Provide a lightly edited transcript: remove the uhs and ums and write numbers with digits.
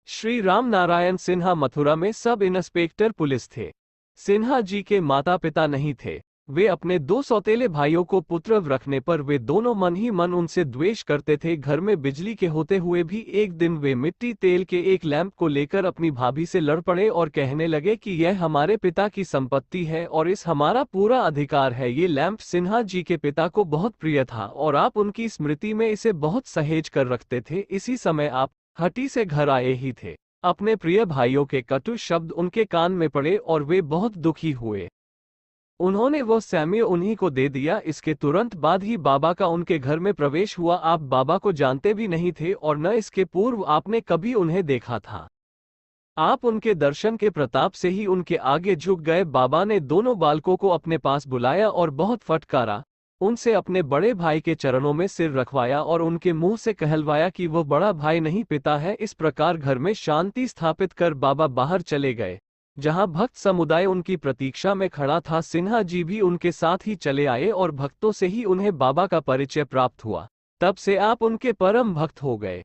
श्री राम नारायण सिन्हा मथुरा में sub inspector police थे। सिन्हा जी के माता पिता नहीं थे। वे अपने दो सौतेले भाइयों को पुत्र रखने पर वे दोनों मन ही मन उनसे द्वेष करते थे। घर में बिजली के होते हुए भी एक दिन वे मिट्टी तेल के एक लैंप को लेकर अपनी भाभी से लड़ पड़े और कहने लगे कि यह हमारे पिता की संपत्ति है और इस हमारा पूरा अधिकार है। ये लैंप सिन्हा जी के पिता को बहुत प्रिय था और आप उनकी स्मृति में इसे बहुत सहेज कर रखते थे। इसी समय आप हटी से घर आए ही थे। अपने प्रिय भाइयों के कटु शब्द उनके कान में पड़े और वे बहुत दुखी हुए। उन्होंने वो सैम्य उन्हीं को दे दिया। इसके तुरंत बाद ही बाबा का उनके घर में प्रवेश हुआ। आप बाबा को जानते भी नहीं थे और न इसके पूर्व आपने कभी उन्हें देखा था। आप उनके दर्शन के प्रताप से ही उनके आगे झुक गए। बाबा ने दोनों बालकों को अपने पास बुलाया और बहुत फटकारा। उनसे अपने बड़े भाई के चरणों में सिर रखवाया और उनके मुंह से कहलवाया कि वो बड़ा भाई नहीं पिता है। इस प्रकार घर में शांति स्थापित कर बाबा बाहर चले गए। जहां भक्त समुदाय उनकी प्रतीक्षा में खड़ा था, सिन्हा जी भी उनके साथ ही चले आए और भक्तों से ही उन्हें बाबा का परिचय प्राप्त हुआ। तब से आप उनके परम भक्त हो गए।